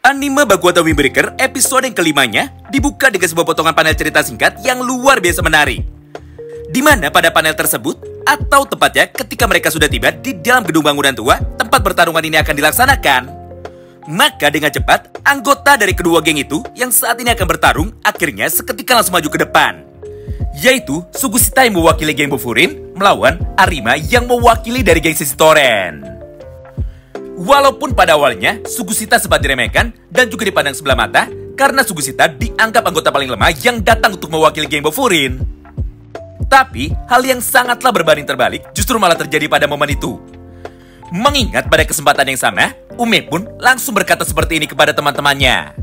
Anime Bakuata Windbreaker episode yang kelimanya dibuka dengan sebuah potongan panel cerita singkat yang luar biasa menarik. Di mana pada panel tersebut, atau tepatnya ketika mereka sudah tiba di dalam gedung bangunan tua tempat pertarungan ini akan dilaksanakan, maka dengan cepat, anggota dari kedua geng itu yang saat ini akan bertarung akhirnya seketika langsung maju ke depan. Yaitu Sugusita yang mewakili geng Bofurin melawan Arima yang mewakili dari geng Sisi Toren. Walaupun pada awalnya Sugusita sempat diremehkan dan juga dipandang sebelah mata karena Sugusita dianggap anggota paling lemah yang datang untuk mewakili geng Bofurin. Tapi hal yang sangatlah berbanding terbalik justru malah terjadi pada momen itu. Mengingat pada kesempatan yang sama, Ume pun langsung berkata seperti ini kepada teman-temannya.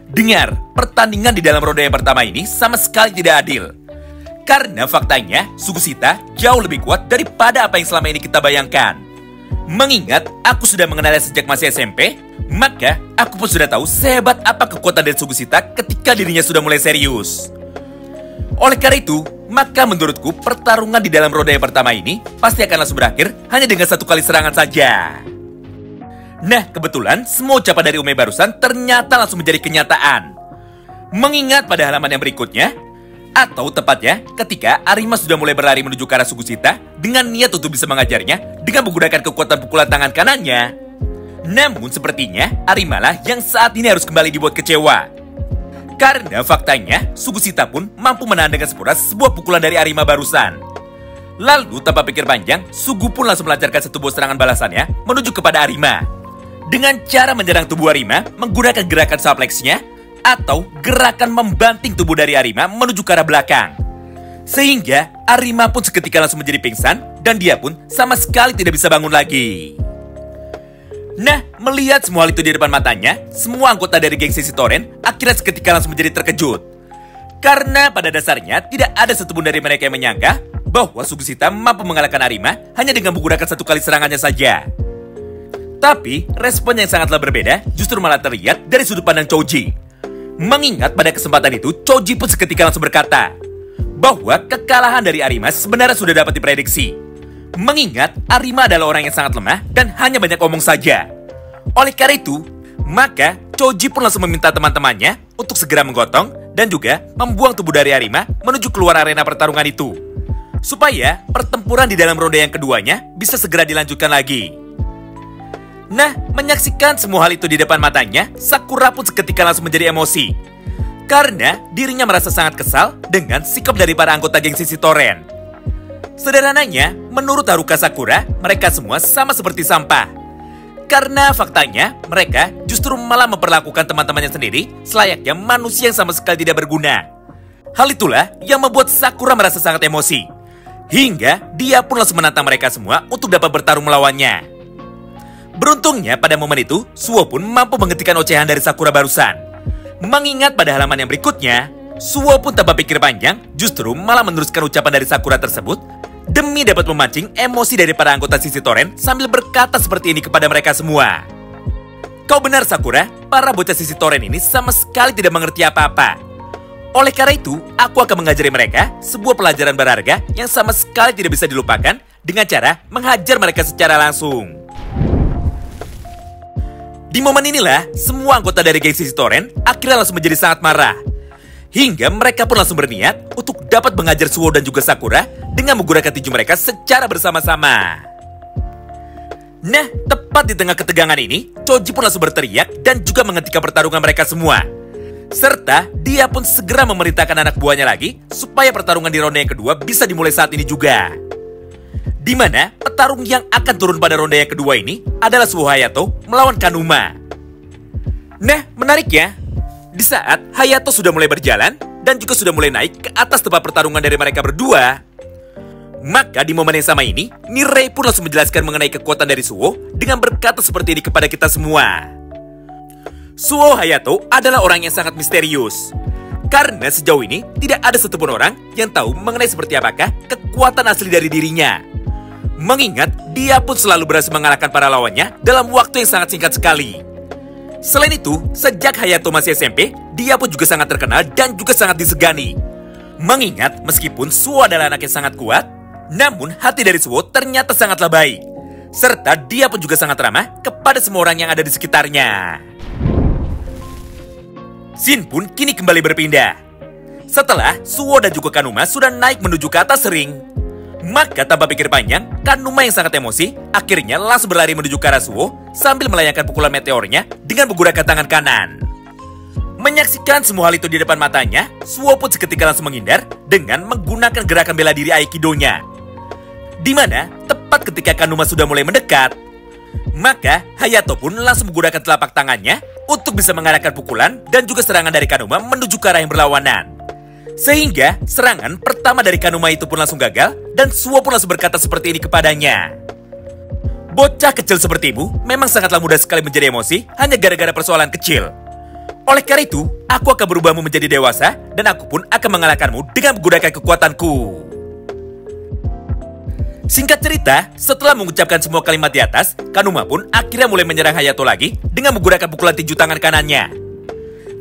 Dengar, pertandingan di dalam ronde yang pertama ini sama sekali tidak adil. Karena faktanya, Sugusita jauh lebih kuat daripada apa yang selama ini kita bayangkan. Mengingat aku sudah mengenalnya sejak masih SMP, maka aku pun sudah tahu sehebat apa kekuatan dari Sugusita ketika dirinya sudah mulai serius. Oleh karena itu, maka menurutku pertarungan di dalam ronde yang pertama ini pasti akan langsung berakhir hanya dengan satu kali serangan saja. Nah, kebetulan semua ucapan dari Ume barusan ternyata langsung menjadi kenyataan. Mengingat pada halaman yang berikutnya, atau tepatnya ketika Arima sudah mulai berlari menuju ke arah Sugusita dengan niat untuk bisa mengajarnya dengan menggunakan kekuatan pukulan tangan kanannya. Namun sepertinya Arima lah yang saat ini harus kembali dibuat kecewa. Karena faktanya Sugusita pun mampu menahan dengan sempurna sebuah pukulan dari Arima barusan. Lalu tanpa pikir panjang, Sugu pun langsung melancarkan satu buah serangan balasannya menuju kepada Arima. Dengan cara menyerang tubuh Arima menggunakan gerakan suplexnya atau gerakan membanting tubuh dari Arima menuju ke arah belakang. Sehingga Arima pun seketika langsung menjadi pingsan dan dia pun sama sekali tidak bisa bangun lagi. Nah, melihat semua hal itu di depan matanya, semua anggota dari geng Sisi Toren akhirnya seketika langsung menjadi terkejut. Karena pada dasarnya tidak ada satupun dari mereka yang menyangka bahwa Sugusita mampu mengalahkan Arima hanya dengan menggunakan satu kali serangannya saja. Tapi respon yang sangatlah berbeda justru malah terlihat dari sudut pandang Choji. Mengingat pada kesempatan itu, Choji pun seketika langsung berkata bahwa kekalahan dari Arima sebenarnya sudah dapat diprediksi. Mengingat Arima adalah orang yang sangat lemah dan hanya banyak omong saja. Oleh karena itu, maka Choji pun langsung meminta teman-temannya untuk segera menggotong dan juga membuang tubuh dari Arima menuju keluar arena pertarungan itu. Supaya pertempuran di dalam ronde yang keduanya bisa segera dilanjutkan lagi. Nah, menyaksikan semua hal itu di depan matanya, Sakura pun seketika langsung menjadi emosi. Karena dirinya merasa sangat kesal dengan sikap dari para anggota geng Sisi Toren. Sederhananya, menurut Haruka Sakura, mereka semua sama seperti sampah. Karena faktanya, mereka justru malah memperlakukan teman-temannya sendiri selayaknya manusia yang sama sekali tidak berguna. Hal itulah yang membuat Sakura merasa sangat emosi. Hingga dia pun langsung menantang mereka semua untuk dapat bertarung melawannya. Beruntungnya pada momen itu, Suo pun mampu menghentikan ocehan dari Sakura barusan. Mengingat pada halaman yang berikutnya, Suo pun tanpa pikir panjang justru malah meneruskan ucapan dari Sakura tersebut demi dapat memancing emosi dari para anggota Sisi Toren sambil berkata seperti ini kepada mereka semua. Kau benar Sakura, para bocah Sisi Toren ini sama sekali tidak mengerti apa-apa. Oleh karena itu, aku akan mengajari mereka sebuah pelajaran berharga yang sama sekali tidak bisa dilupakan dengan cara menghajar mereka secara langsung. Di momen inilah, semua anggota dari geng Sisi Toren akhirnya langsung menjadi sangat marah. Hingga mereka pun langsung berniat untuk dapat mengajar Suo dan juga Sakura dengan menggunakan tinju mereka secara bersama-sama. Nah, tepat di tengah ketegangan ini, Choji pun langsung berteriak dan juga menghentikan pertarungan mereka semua. Serta dia pun segera memerintahkan anak buahnya lagi supaya pertarungan di ronde yang kedua bisa dimulai saat ini juga. Di mana petarung yang akan turun pada ronde yang kedua ini adalah Suo Hayato melawan Kanuma. Nah, menariknya, di saat Hayato sudah mulai berjalan dan juga sudah mulai naik ke atas tempat pertarungan dari mereka berdua, maka di momen yang sama ini, Nirei pun langsung menjelaskan mengenai kekuatan dari Suo dengan berkata seperti ini kepada kita semua. Suo Hayato adalah orang yang sangat misterius. Karena sejauh ini tidak ada satupun orang yang tahu mengenai seperti apakah kekuatan asli dari dirinya. Mengingat dia pun selalu berhasil mengalahkan para lawannya dalam waktu yang sangat singkat sekali. Selain itu, sejak Hayato masih SMP, dia pun juga sangat terkenal dan juga sangat disegani. Mengingat meskipun Suo adalah anak yang sangat kuat, namun hati dari Suo ternyata sangatlah baik. Serta dia pun juga sangat ramah kepada semua orang yang ada di sekitarnya. Scene pun kini kembali berpindah. Setelah Suwo dan juga Kanuma sudah naik menuju ke atas ring, maka tanpa pikir panjang, Kanuma yang sangat emosi akhirnya langsung berlari menuju ke arah Suwo sambil melayangkan pukulan meteornya dengan menggunakan tangan kanan. Menyaksikan semua hal itu di depan matanya, Suwo pun seketika langsung menghindar dengan menggunakan gerakan bela diri Aikido-nya. Di mana tepat ketika Kanuma sudah mulai mendekat, maka Hayato pun langsung menggunakan telapak tangannya untuk bisa mengarahkan pukulan dan juga serangan dari Kanuma menuju ke arah yang berlawanan. Sehingga serangan pertama dari Kanuma itu pun langsung gagal dan Suwo pun langsung berkata seperti ini kepadanya. Bocah kecil sepertimu memang sangatlah mudah sekali menjadi emosi hanya gara-gara persoalan kecil. Oleh karena itu, aku akan berubahmu menjadi dewasa dan aku pun akan mengalahkanmu dengan menggunakan kekuatanku. Singkat cerita, setelah mengucapkan semua kalimat di atas, Kanuma pun akhirnya mulai menyerang Hayato lagi dengan menggunakan pukulan tinju tangan kanannya.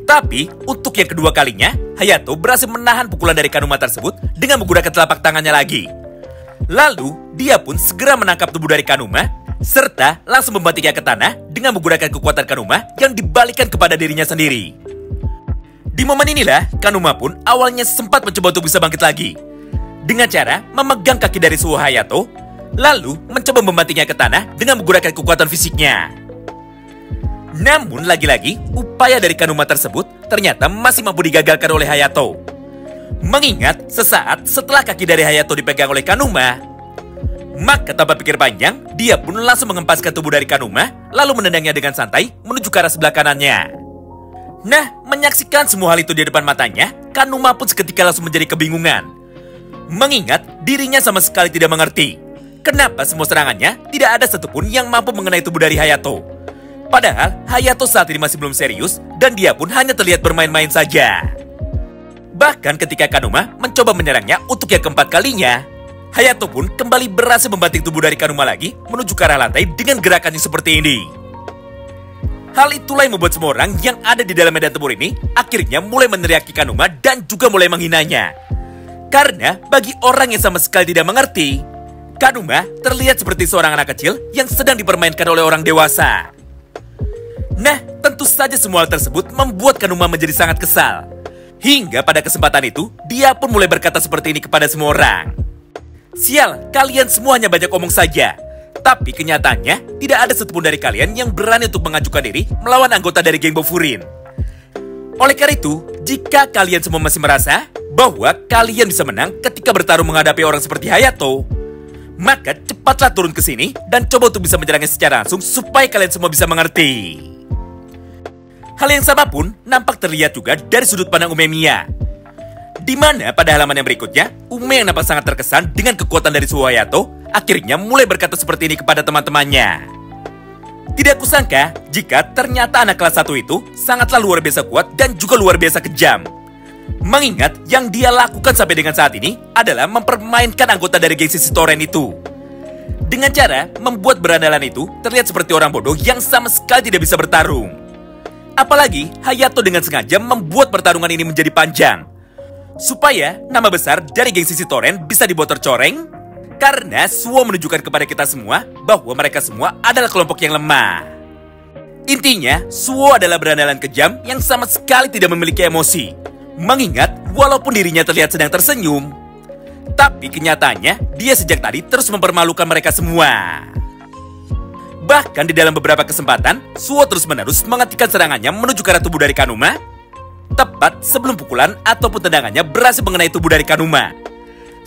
Tapi, untuk yang kedua kalinya, Hayato berhasil menahan pukulan dari Kanuma tersebut dengan menggunakan telapak tangannya lagi. Lalu, dia pun segera menangkap tubuh dari Kanuma, serta langsung membantingnya ke tanah dengan menggunakan kekuatan Kanuma yang dibalikkan kepada dirinya sendiri. Di momen inilah, Kanuma pun awalnya sempat mencoba untuk bisa bangkit lagi, dengan cara memegang kaki dari Suwo Hayato, lalu mencoba membantingnya ke tanah dengan menggunakan kekuatan fisiknya. Namun lagi-lagi, upaya dari Kanuma tersebut ternyata masih mampu digagalkan oleh Hayato. Mengingat sesaat setelah kaki dari Hayato dipegang oleh Kanuma, maka tanpa pikir panjang, dia pun langsung mengempaskan tubuh dari Kanuma, lalu menendangnya dengan santai menuju ke arah sebelah kanannya. Nah, menyaksikan semua hal itu di depan matanya, Kanuma pun seketika langsung menjadi kebingungan. Mengingat dirinya sama sekali tidak mengerti kenapa semua serangannya tidak ada satupun yang mampu mengenai tubuh dari Hayato. Padahal Hayato saat ini masih belum serius dan dia pun hanya terlihat bermain-main saja. Bahkan ketika Kanuma mencoba menyerangnya untuk yang keempat kalinya, Hayato pun kembali berhasil membanting tubuh dari Kanuma lagi menuju ke arah lantai dengan gerakan yang seperti ini. Hal itulah yang membuat semua orang yang ada di dalam medan tempur ini akhirnya mulai meneriaki Kanuma dan juga mulai menghinanya. Karena bagi orang yang sama sekali tidak mengerti, Kanuma terlihat seperti seorang anak kecil yang sedang dipermainkan oleh orang dewasa. Nah, tentu saja semua hal tersebut membuat Kanuma menjadi sangat kesal. Hingga pada kesempatan itu, dia pun mulai berkata seperti ini kepada semua orang. Sial, kalian semua hanya banyak omong saja. Tapi kenyataannya, tidak ada satupun dari kalian yang berani untuk mengajukan diri melawan anggota dari geng Bofurin. Oleh karena itu, jika kalian semua masih merasa bahwa kalian bisa menang ketika bertarung menghadapi orang seperti Hayato, maka cepatlah turun ke sini dan coba untuk bisa menyerangnya secara langsung supaya kalian semua bisa mengerti. Hal yang sama pun nampak terlihat juga dari sudut pandang Umemiya. Di mana pada halaman yang berikutnya, Ume yang nampak sangat terkesan dengan kekuatan dari Suwo Hayato akhirnya mulai berkata seperti ini kepada teman-temannya. Tidak kusangka jika ternyata anak kelas 1 itu sangatlah luar biasa kuat dan juga luar biasa kejam. Mengingat yang dia lakukan sampai dengan saat ini adalah mempermainkan anggota dari geng Sisi Toren itu. Dengan cara membuat berandalan itu terlihat seperti orang bodoh yang sama sekali tidak bisa bertarung. Apalagi Hayato dengan sengaja membuat pertarungan ini menjadi panjang, supaya nama besar dari geng Sisi Toren bisa dibuat tercoreng, karena Suwo menunjukkan kepada kita semua bahwa mereka semua adalah kelompok yang lemah. Intinya, Suwo adalah berandalan kejam yang sama sekali tidak memiliki emosi. Mengingat walaupun dirinya terlihat sedang tersenyum, tapi kenyataannya dia sejak tadi terus mempermalukan mereka semua. Bahkan di dalam beberapa kesempatan, Suwo terus-menerus menghentikan serangannya menuju ke arah tubuh dari Kanuma, tepat sebelum pukulan ataupun tendangannya berhasil mengenai tubuh dari Kanuma.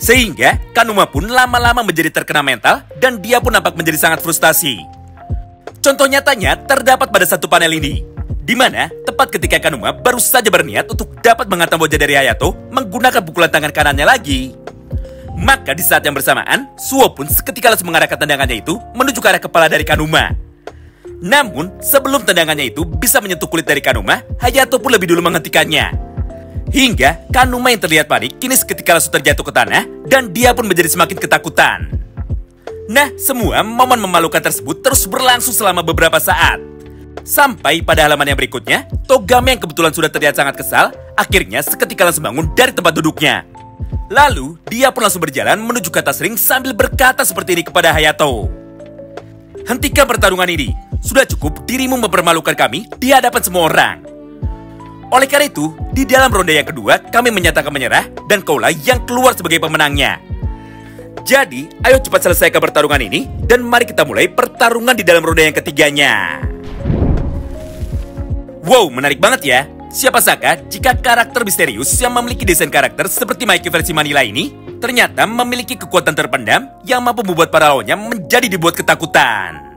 Sehingga Kanuma pun lama-lama menjadi terkena mental dan dia pun nampak menjadi sangat frustasi. Contoh nyatanya terdapat pada satu panel ini, di mana tepat ketika Kanuma baru saja berniat untuk dapat menghantam wajah dari Hayato menggunakan pukulan tangan kanannya lagi, maka di saat yang bersamaan Suwo pun seketika langsung mengarahkan tendangannya itu menuju ke arah kepala dari Kanuma. Namun sebelum tendangannya itu bisa menyentuh kulit dari Kanuma, Hayato pun lebih dulu menghentikannya. Hingga Kanuma yang terlihat panik kini seketika langsung terjatuh ke tanah dan dia pun menjadi semakin ketakutan. Nah, semua momen memalukan tersebut terus berlangsung selama beberapa saat. Sampai pada halaman yang berikutnya, Togame yang kebetulan sudah terlihat sangat kesal, akhirnya seketika langsung bangun dari tempat duduknya. Lalu, dia pun langsung berjalan menuju ke atas ring sambil berkata seperti ini kepada Hayato. Hentikan pertarungan ini, sudah cukup dirimu mempermalukan kami di hadapan semua orang. Oleh karena itu, di dalam ronde yang kedua, kami menyatakan menyerah dan kaulah yang keluar sebagai pemenangnya. Jadi, ayo cepat selesaikan pertarungan ini dan mari kita mulai pertarungan di dalam ronde yang ketiganya. Wow, menarik banget ya. Siapa sangka jika karakter misterius yang memiliki desain karakter seperti Mikey versi Manila ini ternyata memiliki kekuatan terpendam yang mampu membuat para lawannya menjadi dibuat ketakutan.